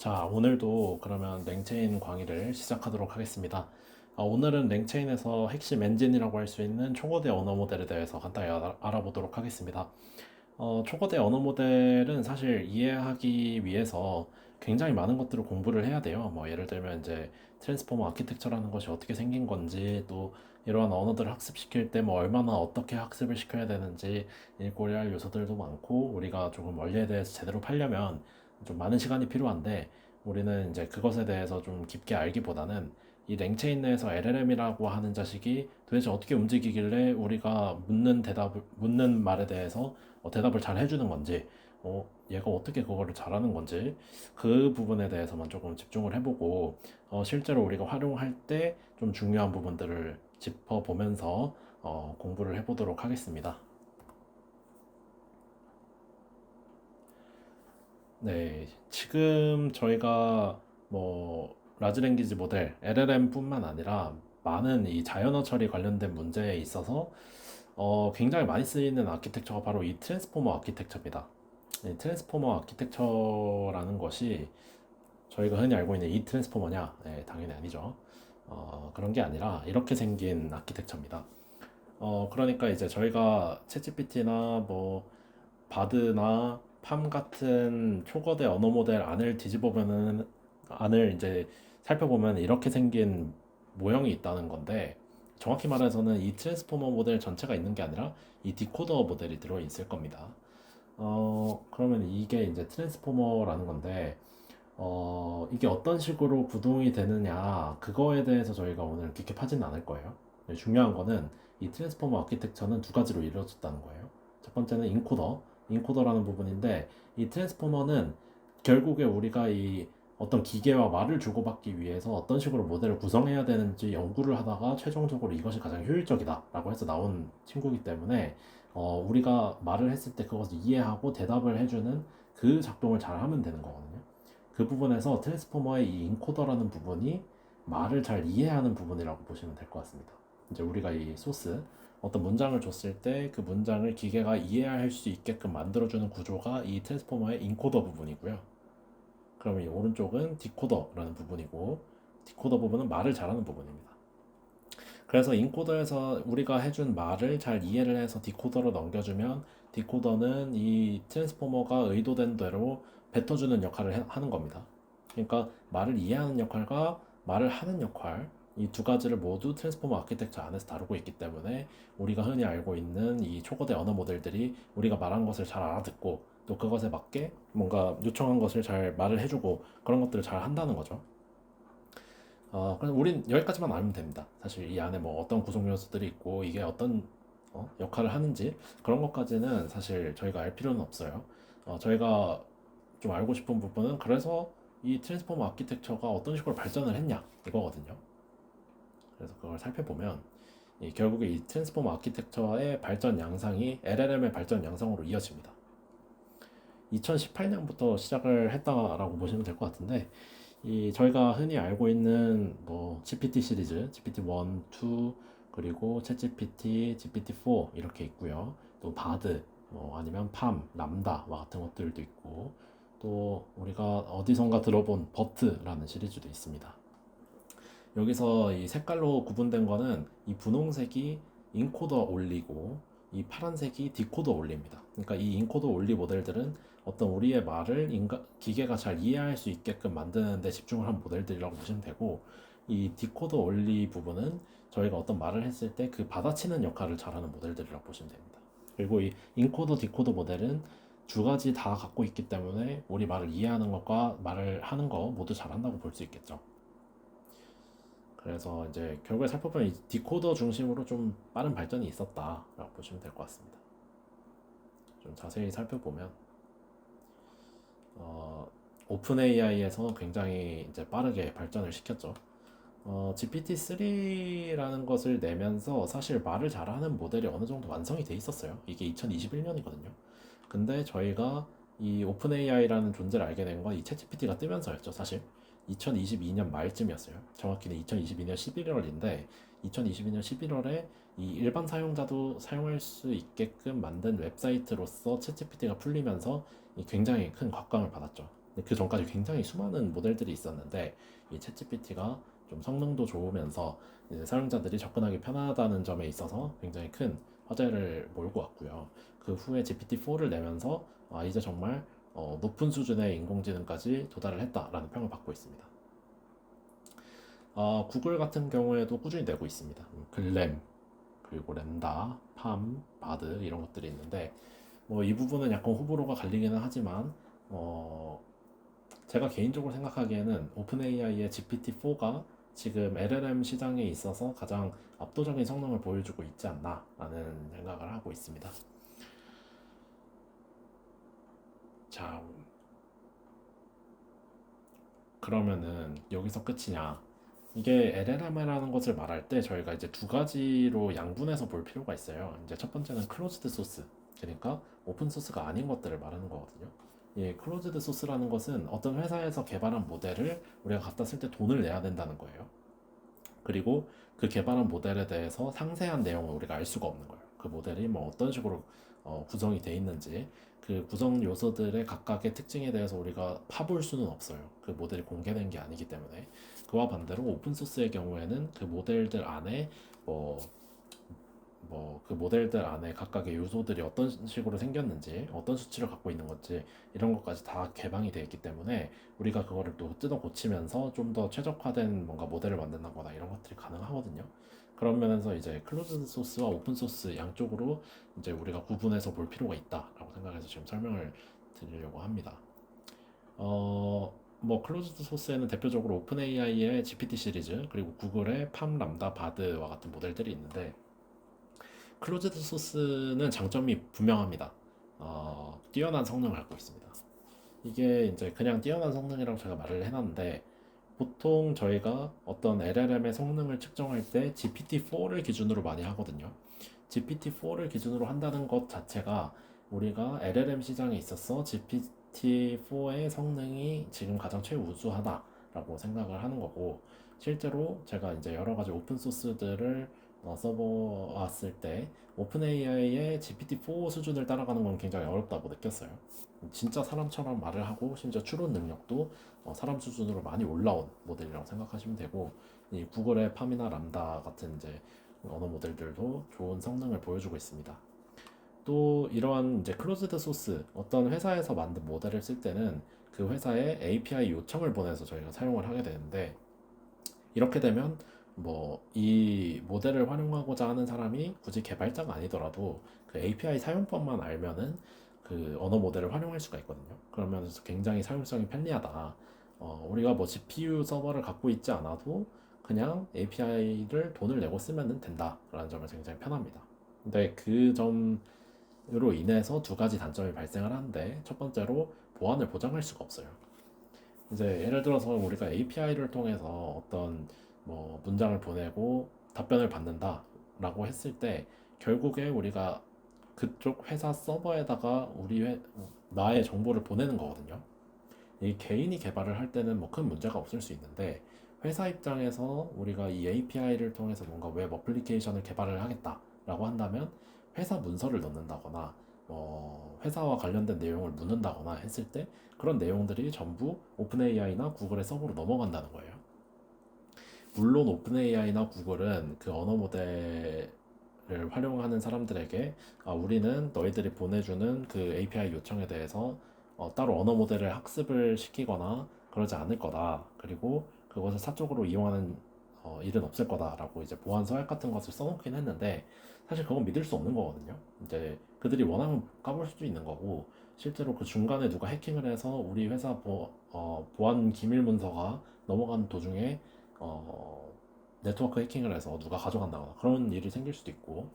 자, 오늘도 그러면 랭체인 강의를 시작하도록 하겠습니다. 오늘은 랭체인에서 핵심 엔진이라고 할 수 있는 초거대 언어 모델에 대해서 간단히 알아보도록 하겠습니다. 초거대 언어 모델은 사실 이해하기 위해서 굉장히 많은 것들을 공부를 해야 돼요. 뭐 예를 들면 이제 트랜스포머 아키텍처라는 것이 어떻게 생긴 건지, 또 이러한 언어들을 학습시킬 때 뭐 얼마나 어떻게 학습을 시켜야 되는지 읽고야 할 요소들도 많고, 우리가 조금 원리에 대해서 제대로 팔려면 좀 많은 시간이 필요한데, 우리는 이제 그것에 대해서 좀 깊게 알기보다는 이 랭체인 내에서 LLM이라고 하는 자식이 도대체 어떻게 움직이길래 우리가 묻는 말에 대해서 대답을 잘 해주는 건지, 얘가 어떻게 그거를 잘하는 건지, 그 부분에 대해서만 조금 집중을 해보고, 실제로 우리가 활용할 때 좀 중요한 부분들을 짚어보면서 공부를 해보도록 하겠습니다. 네, 지금 저희가 뭐 라지 랭귀지 모델 LLM뿐만 아니라 많은 이 자연어 처리 관련된 문제에 있어서 굉장히 많이 쓰이는 아키텍처가 바로 이 트랜스포머 아키텍처입니다. 이 트랜스포머 아키텍처라는 것이 저희가 흔히 알고 있는 이 트랜스포머냐? 네, 당연히 아니죠. 그런 게 아니라 이렇게 생긴 아키텍처입니다. 그러니까 이제 저희가 챗GPT나 뭐 바드나 팜 같은 초거대 언어 모델 안을 뒤집어보면은, 안을 이제 살펴보면 이렇게 생긴 모형이 있다는 건데, 정확히 말해서는 이 트랜스포머 모델 전체가 있는 게 아니라 이 디코더 모델이 들어 있을 겁니다. 그러면 이게 이제 트랜스포머라는 건데, 이게 어떤 식으로 구동이 되느냐, 그거에 대해서 저희가 오늘 깊게 파지는 않을 거예요. 중요한 거는 이 트랜스포머 아키텍처는 두 가지로 이루어졌다는 거예요. 첫 번째는 인코더라는 부분인데, 이 트랜스포머는 결국에 우리가 이 어떤 기계와 말을 주고받기 위해서 어떤 식으로 모델을 구성해야 되는지 연구를 하다가 최종적으로 이것이 가장 효율적이다라고 해서 나온 친구이기 때문에, 우리가 말을 했을 때 그것을 이해하고 대답을 해주는 그 작동을 잘 하면 되는 거거든요. 그 부분에서 트랜스포머의 이 인코더라는 부분이 말을 잘 이해하는 부분이라고 보시면 될 것 같습니다. 이제 우리가 이 소스, 어떤 문장을 줬을 때 그 문장을 기계가 이해할 수 있게끔 만들어주는 구조가 이 트랜스포머의 인코더 부분이고요. 그러면 이 오른쪽은 디코더라는 부분이고, 디코더 부분은 말을 잘하는 부분입니다. 그래서 인코더에서 우리가 해준 말을 잘 이해를 해서 디코더로 넘겨주면, 디코더는 이 트랜스포머가 의도된 대로 뱉어주는 역할을 하는 겁니다. 그러니까 말을 이해하는 역할과 말을 하는 역할, 이 두 가지를 모두 트랜스포머 아키텍처 안에서 다루고 있기 때문에, 우리가 흔히 알고 있는 이 초거대 언어 모델들이 우리가 말한 것을 잘 알아듣고, 또 그것에 맞게 뭔가 요청한 것을 잘 말을 해주고, 그런 것들을 잘 한다는 거죠. 그래서 우린 여기까지만 알면 됩니다. 사실 이 안에 뭐 어떤 구성 요소들이 있고 이게 어떤 역할을 하는지, 그런 것까지는 사실 저희가 알 필요는 없어요. 저희가 좀 알고 싶은 부분은, 그래서 이 트랜스포머 아키텍처가 어떤 식으로 발전을 했냐, 이거거든요. 그래서 그걸 살펴보면 결국에 이 트랜스포머 아키텍처의 발전 양상이 LLM의 발전 양상으로 이어집니다. 2018년부터 시작을 했다라고 보시면 될 것 같은데, 이 저희가 흔히 알고 있는 뭐 GPT 시리즈, GPT 1, 2, 그리고 챗GPT, GPT-4 이렇게 있고요. 또 바드, 뭐 아니면 팜, 람다와 같은 것들도 있고, 또 우리가 어디선가 들어본 버트라는 시리즈도 있습니다. 여기서 이 색깔로 구분된 거는 이 분홍색이 인코더 올리고 이 파란색이 디코더 올리입니다. 그러니까 이 인코더 올리 모델들은 어떤 우리의 말을 기계가 잘 이해할 수 있게끔 만드는 데 집중을 한 모델들이라고 보시면 되고, 이 디코더 올리 부분은 저희가 어떤 말을 했을 때 그 받아치는 역할을 잘하는 모델들이라고 보시면 됩니다. 그리고 이 인코더 디코더 모델은 두 가지 다 갖고 있기 때문에 우리 말을 이해하는 것과 말을 하는 거 모두 잘한다고 볼 수 있겠죠. 그래서 이제 결국에 살펴보면 이 디코더 중심으로 좀 빠른 발전이 있었다라고 보시면 될 것 같습니다. 좀 자세히 살펴보면 오픈 AI에서 굉장히 이제 빠르게 발전을 시켰죠. GPT-3라는 것을 내면서 사실 말을 잘하는 모델이 어느 정도 완성이 돼 있었어요. 이게 2021년이거든요. 근데 저희가 이 오픈 AI라는 존재를 알게 된 건 이 챗GPT가 뜨면서였죠, 사실. 2022년 말쯤이었어요. 정확히는 2022년 11월인데, 2022년 11월에 이 일반 사용자도 사용할 수 있게끔 만든 웹사이트로서 챗GPT가 풀리면서 굉장히 큰 곽광을 받았죠. 근데 그 전까지 굉장히 수많은 모델들이 있었는데 이 챗GPT가 좀 성능도 좋으면서 이제 사용자들이 접근하기 편하다는 점에 있어서 굉장히 큰 화제를 몰고 왔고요. 그 후에 GPT-4를 내면서 이제 정말 높은 수준의 인공지능까지 도달을 했다라는 평을 받고 있습니다. 구글 같은 경우에도 꾸준히 내고 있습니다. 글램, 그리고 램다, 팜, 바드 이런 것들이 있는데 뭐 이 부분은 약간 호불호가 갈리기는 하지만 어, 제가 개인적으로 생각하기에는 오픈 AI의 GPT-4가 지금 LLM 시장에 있어서 가장 압도적인 성능을 보여주고 있지 않나라는 생각을 하고 있습니다. 자, 그러면은 여기서 끝이냐? 이게 LLM이라는 것을 말할 때 저희가 이제 두 가지로 양분해서 볼 필요가 있어요. 이제 첫 번째는 클로즈드 소스, 그러니까 오픈 소스가 아닌 것들을 말하는 거거든요. 이 클로즈드 소스라는 것은 어떤 회사에서 개발한 모델을 우리가 갖다 쓸 때 돈을 내야 된다는 거예요. 그리고 그 개발한 모델에 대해서 상세한 내용을 우리가 알 수가 없는 거예요. 그 모델이 뭐 어떤 식으로 구성이 돼 있는지 그 구성 요소들의 각각의 특징에 대해서 우리가 파볼 수는 없어요. 그 모델이 공개된 게 아니기 때문에. 그와 반대로 오픈소스의 경우에는 그 모델들 안에 뭐 그 모델들 안에 각각의 요소들이 어떤 식으로 생겼는지, 어떤 수치를 갖고 있는 건지 이런 것까지 다 개방이 되어 있기 때문에 우리가 그거를 또 뜯어 고치면서 좀 더 최적화된 뭔가 모델을 만든다거나 이런 것들이 가능하거든요. 그런 면에서 이제 클로즈드 소스와 오픈 소스 양쪽으로 이제 우리가 구분해서 볼 필요가 있다라고 생각해서 지금 설명을 드리려고 합니다. 뭐 클로즈드 소스에는 대표적으로 오픈 AI의 GPT 시리즈 그리고 구글의 팜, 람다, 바드와 같은 모델들이 있는데 클로즈드 소스는 장점이 분명합니다. 뛰어난 성능을 갖고 있습니다. 이게 이제 그냥 뛰어난 성능이라고 제가 말을 해놨는데 보통 저희가 어떤 LLM의 성능을 측정할 때 GPT-4를 기준으로 많이 하거든요. GPT-4를 기준으로 한다는 것 자체가 우리가 LLM 시장에 있어서 GPT-4의 성능이 지금 가장 최우수하다라고 생각을 하는 거고 실제로 제가 이제 여러 가지 오픈 소스들을 써보았을 때 오픈 AI의 GPT-4 수준을 따라가는 건 굉장히 어렵다고 느꼈어요. 진짜 사람처럼 말을 하고 심지어 추론 능력도 사람 수준으로 많이 올라온 모델이라고 생각하시면 되고 이 구글의 팜이나 람다 같은 이제 언어 모델들도 좋은 성능을 보여주고 있습니다. 또 이러한 이제 클로즈드 소스 어떤 회사에서 만든 모델을 쓸 때는 그 회사에 API 요청을 보내서 저희가 사용을 하게 되는데 이렇게 되면 뭐 이 모델을 활용하고자 하는 사람이 굳이 개발자가 아니더라도 그 API 사용법만 알면은 그 언어 모델을 활용할 수가 있거든요. 그러면 굉장히 사용성이 편리하다. 우리가 뭐 GPU 서버를 갖고 있지 않아도 그냥 API를 돈을 내고 쓰면 된다라는 점을 굉장히 편합니다. 근데 그 점으로 인해서 두 가지 단점이 발생을 하는데 첫 번째로 보안을 보장할 수가 없어요. 이제 예를 들어서 우리가 API를 통해서 어떤 뭐 문장을 보내고 답변을 받는다라고 했을 때 결국에 우리가 그쪽 회사 서버에다가 나의 정보를 보내는 거거든요. 이 개인이 개발을 할 때는 뭐 큰 문제가 없을 수 있는데 회사 입장에서 우리가 이 API를 통해서 뭔가 웹 어플리케이션을 개발을 하겠다라고 한다면 회사 문서를 넣는다거나 회사와 관련된 내용을 묻는다거나 했을 때 그런 내용들이 전부 오픈AI나 구글의 서버로 넘어간다는 거예요. 물론 오픈AI나 구글은 그 언어 모델을 활용하는 사람들에게 우리는 너희들이 보내주는 그 API 요청에 대해서 따로 언어 모델을 학습을 시키거나 그러지 않을 거다. 그리고 그것을 사적으로 이용하는 일은 없을 거다라고 이제 보안 서약 같은 것을 써놓긴 했는데 사실 그건 믿을 수 없는 거거든요. 이제 그들이 원하면 까볼 수도 있는 거고 실제로 그 중간에 누가 해킹을 해서 우리 회사 보안 기밀 문서가 넘어가는 도중에 어, 네트워크 해킹을 해서 누가 가져간다거나 그런 일이 생길 수도 있고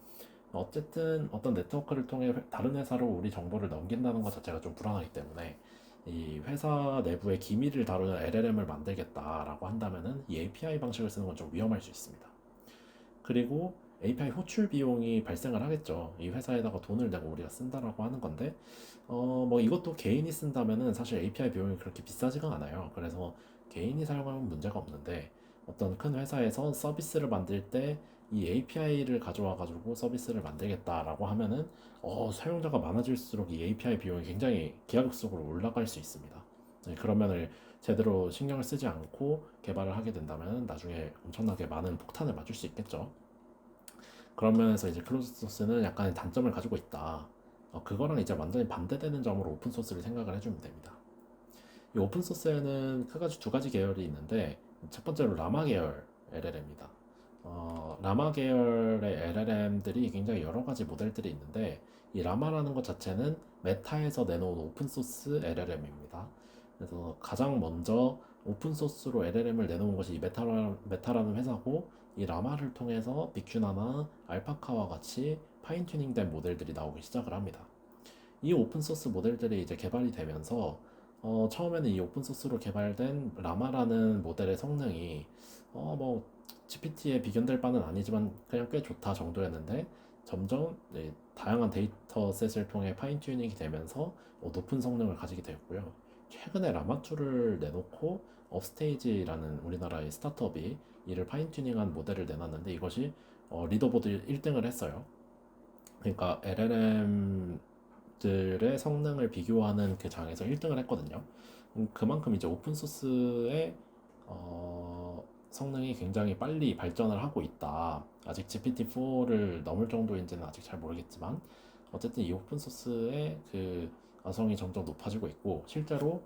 어쨌든 어떤 네트워크를 통해 다른 회사로 우리 정보를 넘긴다는 것 자체가 좀 불안하기 때문에 이 회사 내부의 기밀을 다루는 LLM을 만들겠다라고 한다면은 이 API 방식을 쓰는 건 좀 위험할 수 있습니다. 그리고 API 호출 비용이 발생을 하겠죠. 이 회사에다가 돈을 내고 우리가 쓴다라고 하는 건데, 뭐 이것도 개인이 쓴다면은 사실 API 비용이 그렇게 비싸지가 않아요. 그래서 개인이 사용하면 문제가 없는데, 어떤 큰 회사에서 서비스를 만들 때 이 API를 가져와 가지고 서비스를 만들겠다라고 하면은 사용자가 많아질수록 이 API 비용이 굉장히 기하급수적으로 올라갈 수 있습니다. 네, 그런 면을 제대로 신경을 쓰지 않고 개발을 하게 된다면 나중에 엄청나게 많은 폭탄을 맞을 수 있겠죠. 그런 면에서 이제 클로즈 소스는 약간의 단점을 가지고 있다. 그거랑 이제 완전히 반대되는 점으로 오픈 소스를 생각을 해주면 됩니다. 이 오픈 소스에는 크게 두 가지 계열이 있는데 첫 번째로 라마 계열 LLM입니다. 라마 계열의 LLM들이 굉장히 여러 가지 모델들이 있는데 이 라마라는 것 자체는 메타에서 내놓은 오픈 소스 LLM입니다. 그래서 가장 먼저 오픈 소스로 LLM을 내놓은 것이 이 메타라는 회사고 이 라마를 통해서 빅큐나나 알파카와 같이 파인 튜닝된 모델들이 나오기 시작을 합니다. 이 오픈 소스 모델들이 이제 개발이 되면서 처음에는 이 오픈 소스로 개발된 라마라는 모델의 성능이 뭐 GPT에 비견될 바는 아니지만 그냥 꽤 좋다 정도였는데 점점 다양한 데이터셋을 통해 파인 튜닝이 되면서 높은 성능을 가지게 되었고요. 최근에 라마2를 내놓고 업스테이지라는 우리나라의 스타트업이 이를 파인 튜닝한 모델을 내놨는데 이것이 리더보드 1등을 했어요. 그러니까 LLM들의 성능을 비교하는 그 장에서 1등을 했거든요. 그만큼 이제 오픈소스의 성능이 굉장히 빨리 발전을 하고 있다. 아직 GPT-4를 넘을 정도인지는 아직 잘 모르겠지만 어쨌든 이 오픈소스의 그 가성이 점점 높아지고 있고 실제로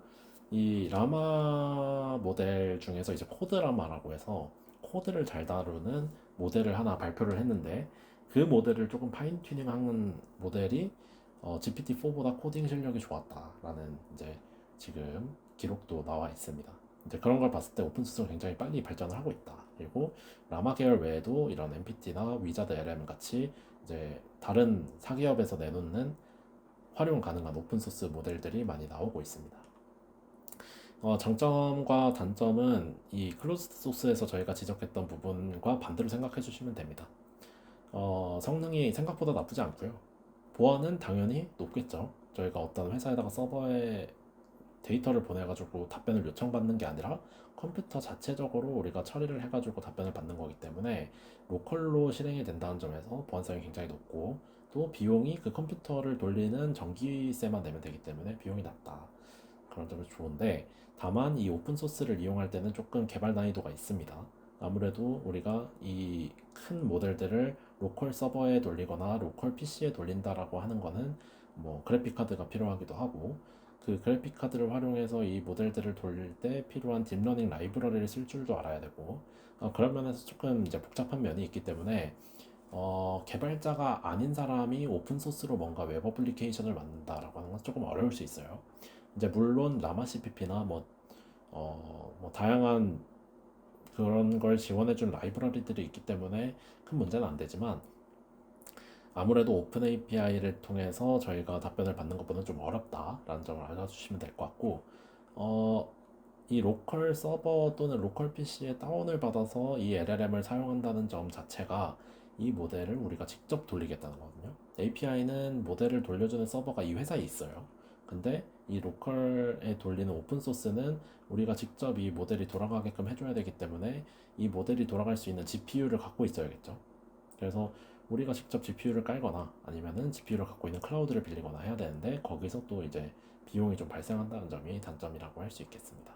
이 라마 모델 중에서 이제 코드라마라고 해서 코드를 잘 다루는 모델을 하나 발표를 했는데 그 모델을 조금 파인 튜닝하는 모델이 GPT-4보다 코딩 실력이 좋았다라는 이제 지금 기록도 나와 있습니다. 이제 그런 걸 봤을 때 오픈소스가 굉장히 빨리 발전을 하고 있다. 그리고 라마 계열 외에도 이런 NPT나 위자드 LM 같이 이제 다른 사기업에서 내놓는 활용 가능한 오픈소스 모델들이 많이 나오고 있습니다. 장점과 단점은 이 클로즈드 소스에서 저희가 지적했던 부분과 반대로 생각해 주시면 됩니다. 성능이 생각보다 나쁘지 않고요. 보안은 당연히 높겠죠. 저희가 어떤 회사에다가 서버에 데이터를 보내가지고 답변을 요청받는 게 아니라 컴퓨터 자체적으로 우리가 처리를 해가지고 답변을 받는 거기 때문에 로컬로 실행이 된다는 점에서 보안성이 굉장히 높고 또 비용이 그 컴퓨터를 돌리는 전기세만 내면 되기 때문에 비용이 낮다. 그런 점이 좋은데 다만 이 오픈소스를 이용할 때는 조금 개발 난이도가 있습니다. 아무래도 우리가 이 큰 모델들을 로컬 서버에 돌리거나 로컬 PC에 돌린다라고 하는 거는 뭐 그래픽 카드가 필요하기도 하고 그 그래픽 카드를 활용해서 이 모델들을 돌릴 때 필요한 딥러닝 라이브러리를 쓸 줄도 알아야 되고 그런 면에서 조금 이제 복잡한 면이 있기 때문에 개발자가 아닌 사람이 오픈 소스로 뭔가 웹 어플리케이션을 만든다라고 하는 건 조금 어려울 수 있어요. 이제 물론 라마 CPP나 뭐 다양한 그런 걸 지원해준 라이브러리들이 있기 때문에 큰 문제는 안 되지만 아무래도 오픈 API를 통해서 저희가 답변을 받는 것보다는 좀 어렵다라는 점을 알아주시면 될 것 같고 이 로컬 서버 또는 로컬 PC에 다운을 받아서 이 LLM을 사용한다는 점 자체가 이 모델을 우리가 직접 돌리겠다는 거거든요. API는 모델을 돌려주는 서버가 이 회사에 있어요. 근데 이 로컬에 돌리는 오픈소스는 우리가 직접 이 모델이 돌아가게끔 해줘야 되기 때문에 이 모델이 돌아갈 수 있는 GPU를 갖고 있어야겠죠. 그래서 우리가 직접 GPU를 깔거나 아니면은 GPU를 갖고 있는 클라우드를 빌리거나 해야 되는데 거기서 또 이제 비용이 좀 발생한다는 점이 단점이라고 할 수 있겠습니다.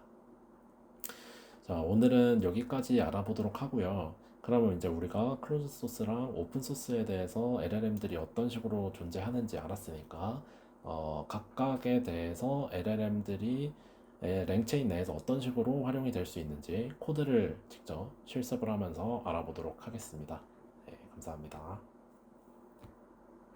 자, 오늘은 여기까지 알아보도록 하고요. 그러면 이제 우리가 클로즈 소스랑 오픈 소스에 대해서 LLM들이 어떤 식으로 존재하는지 알았으니까 각각에 대해서 LLM들이 랭체인 내에서 어떤 식으로 활용이 될 수 있는지 코드를 직접 실습을 하면서 알아보도록 하겠습니다. 네, 감사합니다.